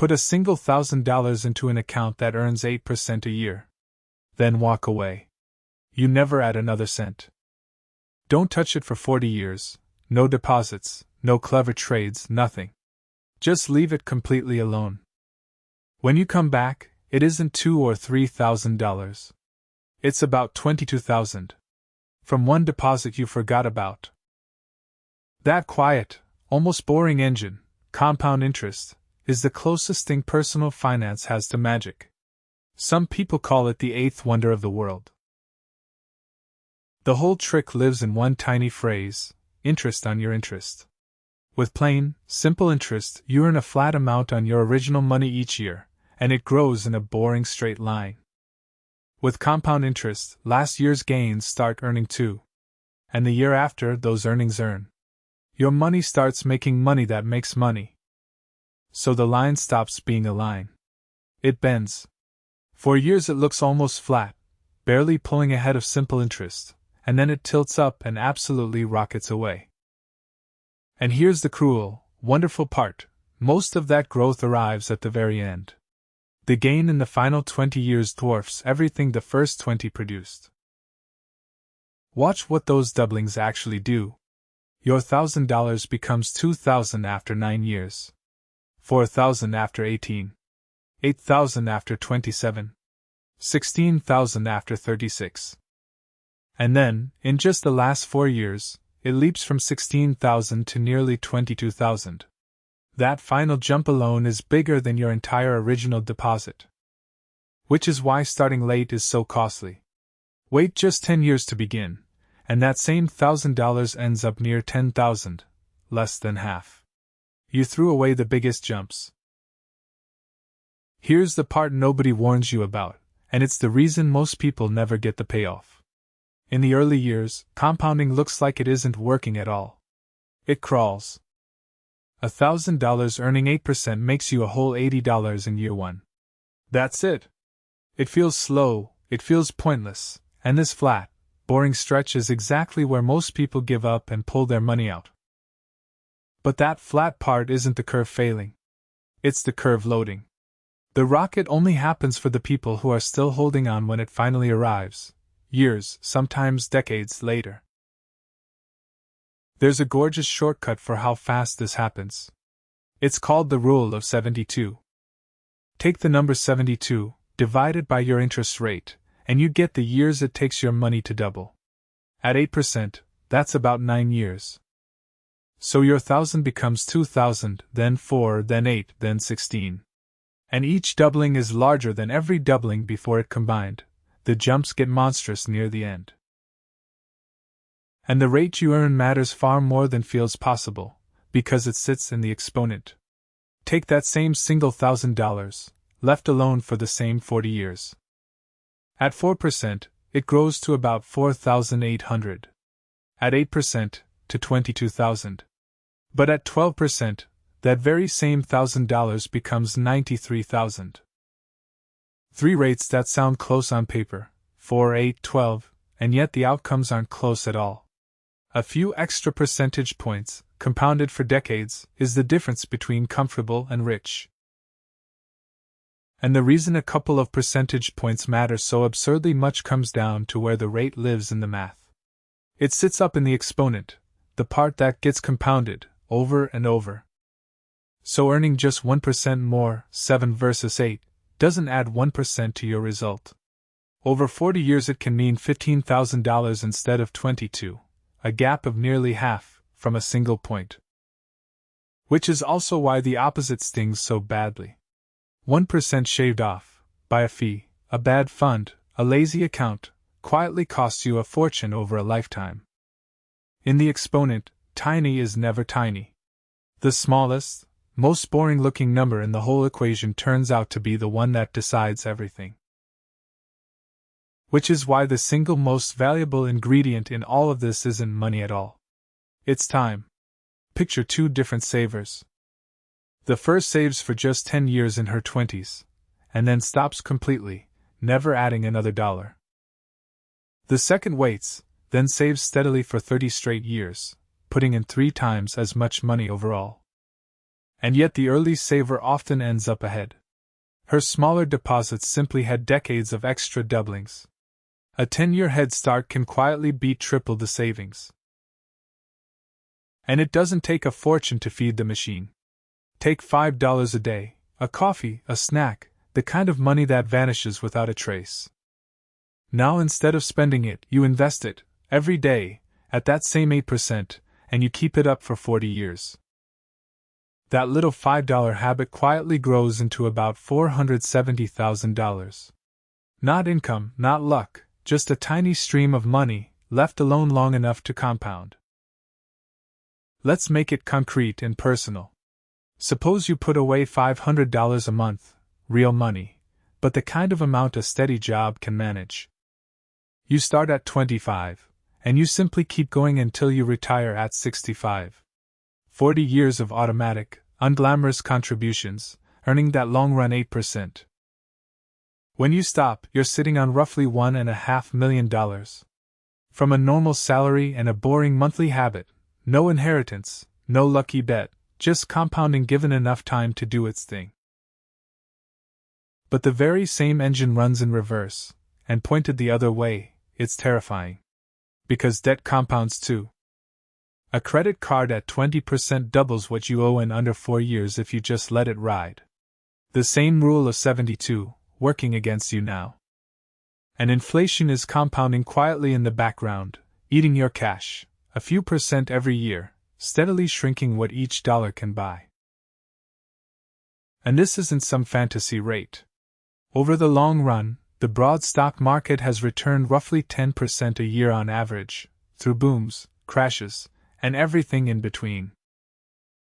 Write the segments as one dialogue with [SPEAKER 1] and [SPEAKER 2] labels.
[SPEAKER 1] Put a single $1,000 into an account that earns 8% a year. Then walk away. You never add another cent. Don't touch it for 40 years, no deposits, no clever trades, nothing. Just leave it completely alone. When you come back, it isn't $2,000 or $3,000. It's about $22,000. From one deposit you forgot about. That quiet, almost boring engine, compound interest, is the closest thing personal finance has to magic. Some people call it the eighth wonder of the world. The whole trick lives in one tiny phrase: interest on your interest. With plain, simple interest, you earn a flat amount on your original money each year, and it grows in a boring straight line. With compound interest, last year's gains start earning too. And the year after, those earnings earn. Your money starts making money that makes money. So the line stops being a line. It bends. For years it looks almost flat, barely pulling ahead of simple interest, and then it tilts up and absolutely rockets away. And here's the cruel, wonderful part: most of that growth arrives at the very end. The gain in the final 20 years dwarfs everything the first 20 produced. Watch what those doublings actually do. Your $1,000 becomes $2,000 after 9 years. $4,000 after 18. $8,000 after 27. $16,000 after 36. And then, in just the last 4 years, it leaps from $16,000 to nearly $22,000. That final jump alone is bigger than your entire original deposit. Which is why starting late is so costly. Wait just 10 years to begin, and that same $1,000 ends up near $10,000, less than half. You threw away the biggest jumps. Here's the part nobody warns you about, and it's the reason most people never get the payoff. In the early years, compounding looks like it isn't working at all. It crawls. $1,000 earning 8% makes you a whole $80 in year 1. That's it. It feels slow, it feels pointless, and this flat, boring stretch is exactly where most people give up and pull their money out. But that flat part isn't the curve failing. It's the curve loading. The rocket only happens for the people who are still holding on when it finally arrives, years, sometimes decades later. There's a gorgeous shortcut for how fast this happens. It's called the rule of 72. Take the number 72, divide it by your interest rate, and you get the years it takes your money to double. At 8%, that's about 9 years. So your 1,000 becomes 2,000, then 4, then 8, then 16. And each doubling is larger than every doubling before it combined. The jumps get monstrous near the end. And the rate you earn matters far more than feels possible, because it sits in the exponent. Take that same single $1,000, left alone for the same 40 years. At 4%, it grows to about 4,800. At 8%, to 22,000. But at 12%, that very same $1,000 becomes 93,000. 3 rates that sound close on paper, 4, 8, 12, and yet the outcomes aren't close at all. A few extra percentage points, compounded for decades, is the difference between comfortable and rich. And the reason a couple of percentage points matter so absurdly much comes down to where the rate lives in the math. It sits up in the exponent, the part that gets compounded, over and over. So earning just 1% more, 7 versus 8, doesn't add 1% to your result. Over 40 years it can mean $15,000 instead of 22, a gap of nearly half, from a single point. Which is also why the opposite stings so badly. 1% shaved off, by a fee, a bad fund, a lazy account, quietly costs you a fortune over a lifetime. In the exponent, tiny is never tiny. The smallest, most boring-looking number in the whole equation turns out to be the one that decides everything. Which is why the single most valuable ingredient in all of this isn't money at all. It's time. Picture 2 different savers. The first saves for just 10 years in her 20s, and then stops completely, never adding another dollar. The second waits, then saves steadily for 30 straight years, putting in 3 times as much money overall. And yet the early saver often ends up ahead. Her smaller deposits simply had decades of extra doublings. A 10-year head start can quietly beat triple the savings. And it doesn't take a fortune to feed the machine. Take $5 a day, a coffee, a snack, the kind of money that vanishes without a trace. Now instead of spending it, you invest it, every day, at that same 8%, and you keep it up for 40 years. That little $5 habit quietly grows into about $470,000. Not income, not luck, just a tiny stream of money, left alone long enough to compound. Let's make it concrete and personal. Suppose you put away $500 a month, real money, but the kind of amount a steady job can manage. You start at 25, and you simply keep going until you retire at 65. 40 years of automatic, unglamorous contributions, earning that long-run 8%. When you stop, you're sitting on roughly $1.5 million. From a normal salary and a boring monthly habit, no inheritance, no lucky bet, just compounding given enough time to do its thing. But the very same engine runs in reverse, and pointed the other way. It's terrifying. Because debt compounds too. A credit card at 20% doubles what you owe in under 4 years if you just let it ride. The same rule of 72, working against you now. And inflation is compounding quietly in the background, eating your cash, a few percent every year, steadily shrinking what each dollar can buy. And this isn't some fantasy rate. Over the long run, the broad stock market has returned roughly 10% a year on average, through booms, crashes, and everything in between.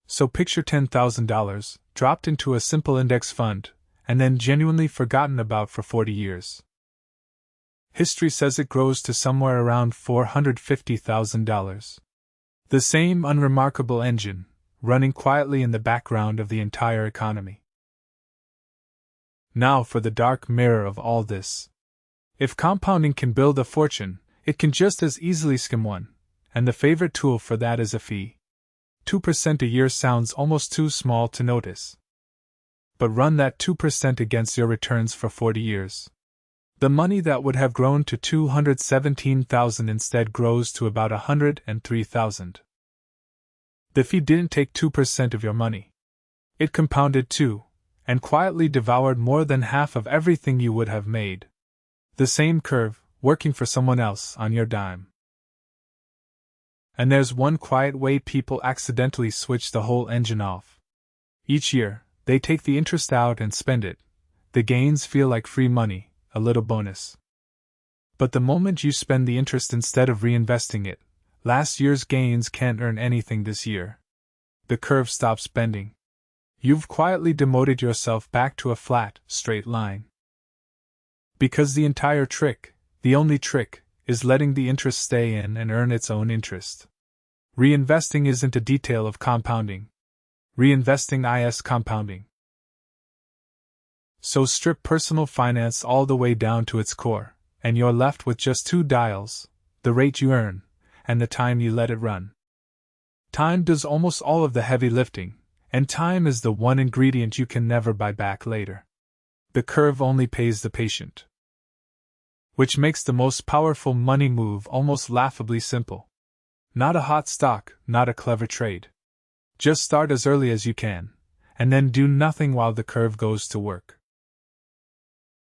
[SPEAKER 1] So picture $10,000 dropped into a simple index fund, and then genuinely forgotten about for 40 years. History says it grows to somewhere around $450,000. The same unremarkable engine, running quietly in the background of the entire economy. Now for the dark mirror of all this. If compounding can build a fortune, it can just as easily skim one, and the favorite tool for that is a fee. 2% a year sounds almost too small to notice. But run that 2% against your returns for 40 years. The money that would have grown to $217,000 instead grows to about $103,000. The fee didn't take 2% of your money. It compounded too, and quietly devoured more than half of everything you would have made. The same curve, working for someone else on your dime. And there's one quiet way people accidentally switch the whole engine off. Each year, they take the interest out and spend it. The gains feel like free money, a little bonus. But the moment you spend the interest instead of reinvesting it, last year's gains can't earn anything this year. The curve stops bending. You've quietly demoted yourself back to a flat, straight line. Because the entire trick, the only trick, is letting the interest stay in and earn its own interest. Reinvesting isn't a detail of compounding. Reinvesting is compounding. So strip personal finance all the way down to its core, and you're left with just two dials, the rate you earn, and the time you let it run. Time does almost all of the heavy lifting, and time is the one ingredient you can never buy back later. The curve only pays the patient. Which makes the most powerful money move almost laughably simple. Not a hot stock, not a clever trade. Just start as early as you can, and then do nothing while the curve goes to work.